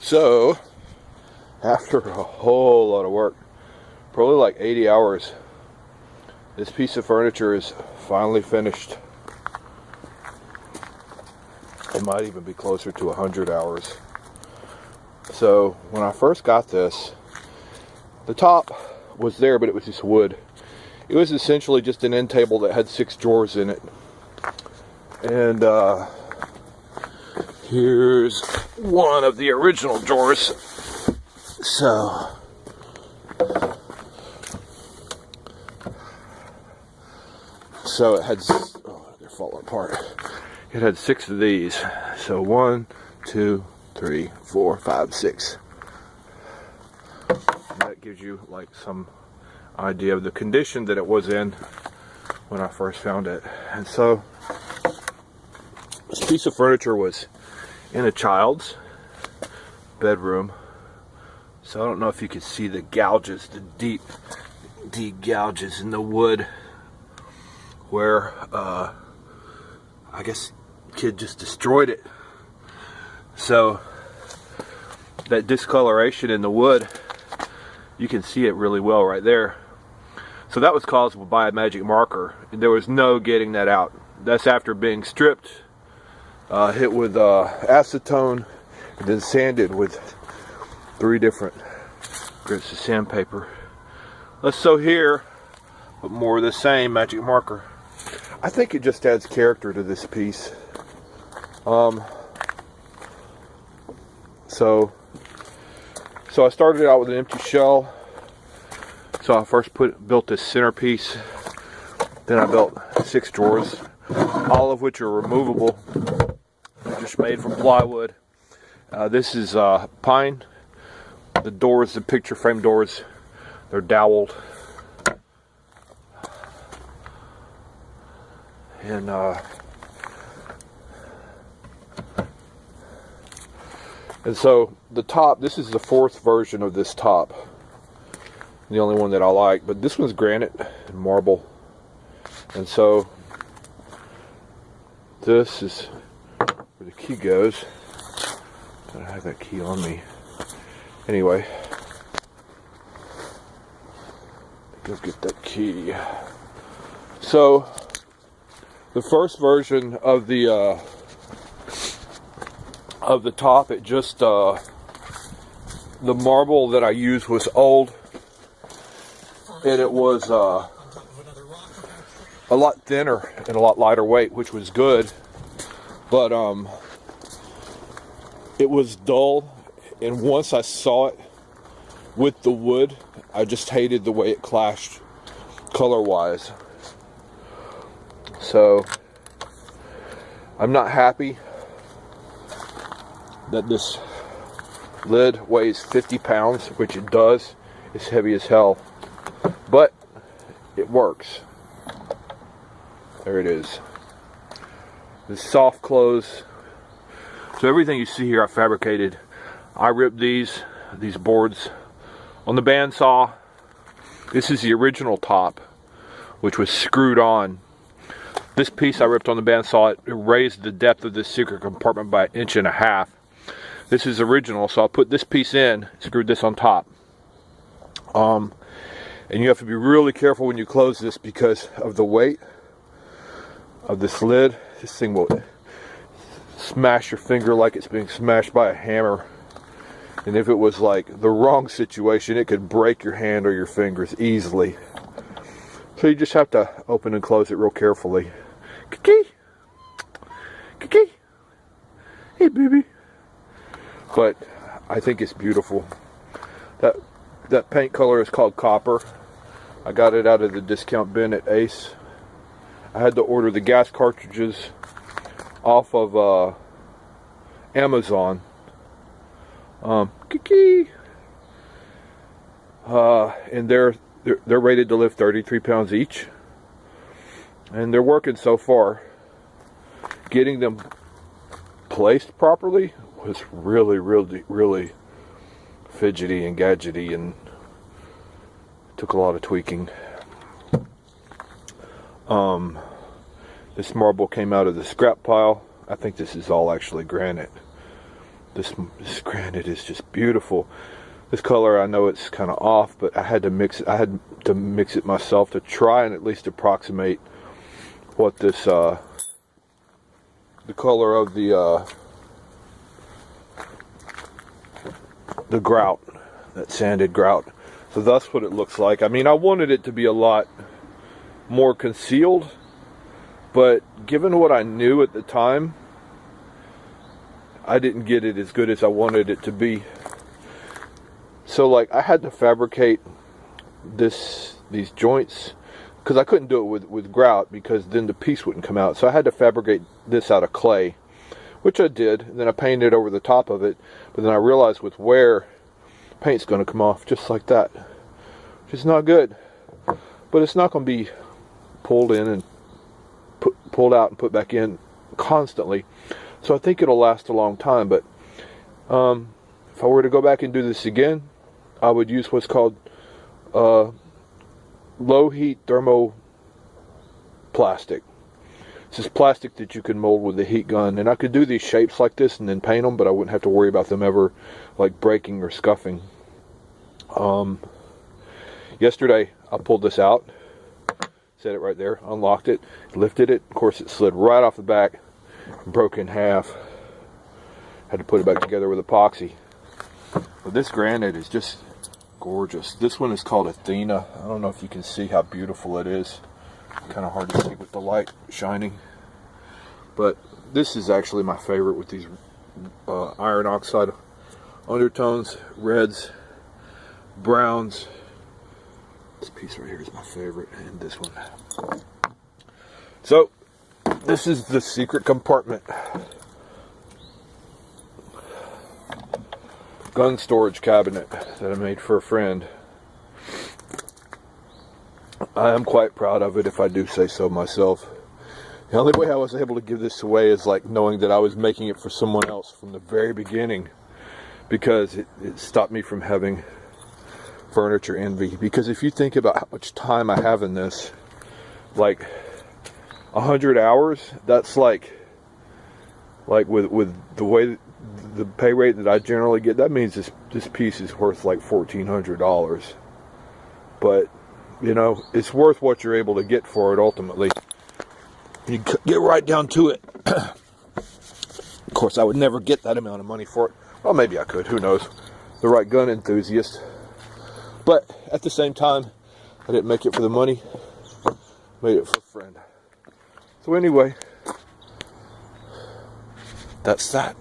So, after a whole lot of work, probably like 80 hours, this piece of furniture is finally finished. It might even be closer to 100 hours. So, when I first got this, the top was there, but it was just wood. It was essentially just an end table that had 6 drawers in it. And here's one of the original drawers. So it had, oh, they're falling apart. It had 6 of these. So 1, 2, 3, 4, 5, 6. And that gives you like some idea of the condition that it was in when I first found it. And so this piece of furniture was in a child's bedroom. So I don't know if you can see the gouges, the deep gouges in the wood where I guess kid just destroyed it. So that discoloration in the wood, you can see it really well right there. So that was caused by a magic marker. There was no getting that out. That's after being stripped, hit with acetone, and then sanded with 3 different grits of sandpaper. So here, but more of the same magic marker. I think it just adds character to this piece. So I started out with an empty shell. So I first built this centerpiece. Then I built 6 drawers, all of which are removable. They're just made from plywood. This is pine. The doors, the picture frame doors, they're doweled. And so the top, this is the 4th version of this top. The only one that I like, but this one's granite and marble. And so this is where the key goes. I don't have that key on me. Anyway, go get that key. So the first version of the top, it just the marble that I used was old, and it was a lot thinner and a lot lighter weight, which was good, but it was dull. And once I saw it with the wood, I just hated the way it clashed color-wise. So I'm not happy that this lid weighs 50 pounds, which it does. It's heavy as hell, but it works. There it is. The soft close. So everything you see here I fabricated. I ripped these boards on the bandsaw. This is the original top, which was screwed on. This piece I ripped on the bandsaw. It raised the depth of this secret compartment by 1.5 inches. This is original, so I put this piece in, screwed this on top. And you have to be really careful when you close this because of the weight of this lid. This thing will smash your finger like it's being smashed by a hammer. And if it was like the wrong situation, it could break your hand or your fingers easily. So you just have to open and close it real carefully. Kiki! Kiki! Hey, baby. But I think it's beautiful. That paint color is called copper. I got it out of the discount bin at Ace. I had to order the gas cartridges off of Amazon. Kiki! And they're rated to lift 33 pounds each. And they're working so far. Getting them placed properly was really fidgety and gadgety, and took a lot of tweaking. This marble came out of the scrap pile. I think this is all actually granite. This granite is just beautiful. This color, I know it's kind of off, but I had to mix it. I had to mix it myself to try and at least approximate what this the color of the grout, that sanded grout. So that's what it looks like. I mean, I wanted it to be a lot more concealed, but given what I knew at the time, I didn't get it as good as I wanted it to be. So like, I had to fabricate these joints, because I couldn't do it with grout, because then the piece wouldn't come out. So I had to fabricate this out of clay, which I did, and then I painted over the top of it. But then I realized with wear, paint's going to come off just like that, which is not good. But it's not going to be pulled in and pulled out and put back in constantly. So I think it'll last a long time. But if I were to go back and do this again, I would use what's called low heat thermoplastic. It's this plastic that you can mold with the heat gun, and I could do these shapes like this and then paint them, but I wouldn't have to worry about them ever like breaking or scuffing. Yesterday I pulled this out, set it right there, unlocked it, lifted it. Of course, it slid right off the back, broke in half. Had to put it back together with epoxy. But this granite is just gorgeous. This one is called Athena. I don't know if you can see how beautiful it is. Kind of hard to see with the light shining. But this is actually my favorite, with these iron oxide undertones, reds, browns. This piece right here is my favorite, and this one. So this is the secret compartment. Gun storage cabinet that I made for a friend. I am quite proud of it, if I do say so myself. The only way I was able to give this away is like knowing that I was making it for someone else from the very beginning, because it stopped me from having furniture envy. Because if you think about how much time I have in this, like 100 hours, that's like with the way the pay rate that I generally get, that means this piece is worth like $1,400. But you know, it's worth what you're able to get for it ultimately. You get right down to it. Of course, I would never get that amount of money for it. Well, maybe I could, who knows. The right gun enthusiast. But at the same time, I didn't make it for the money. Made it for a friend. So anyway, that's that.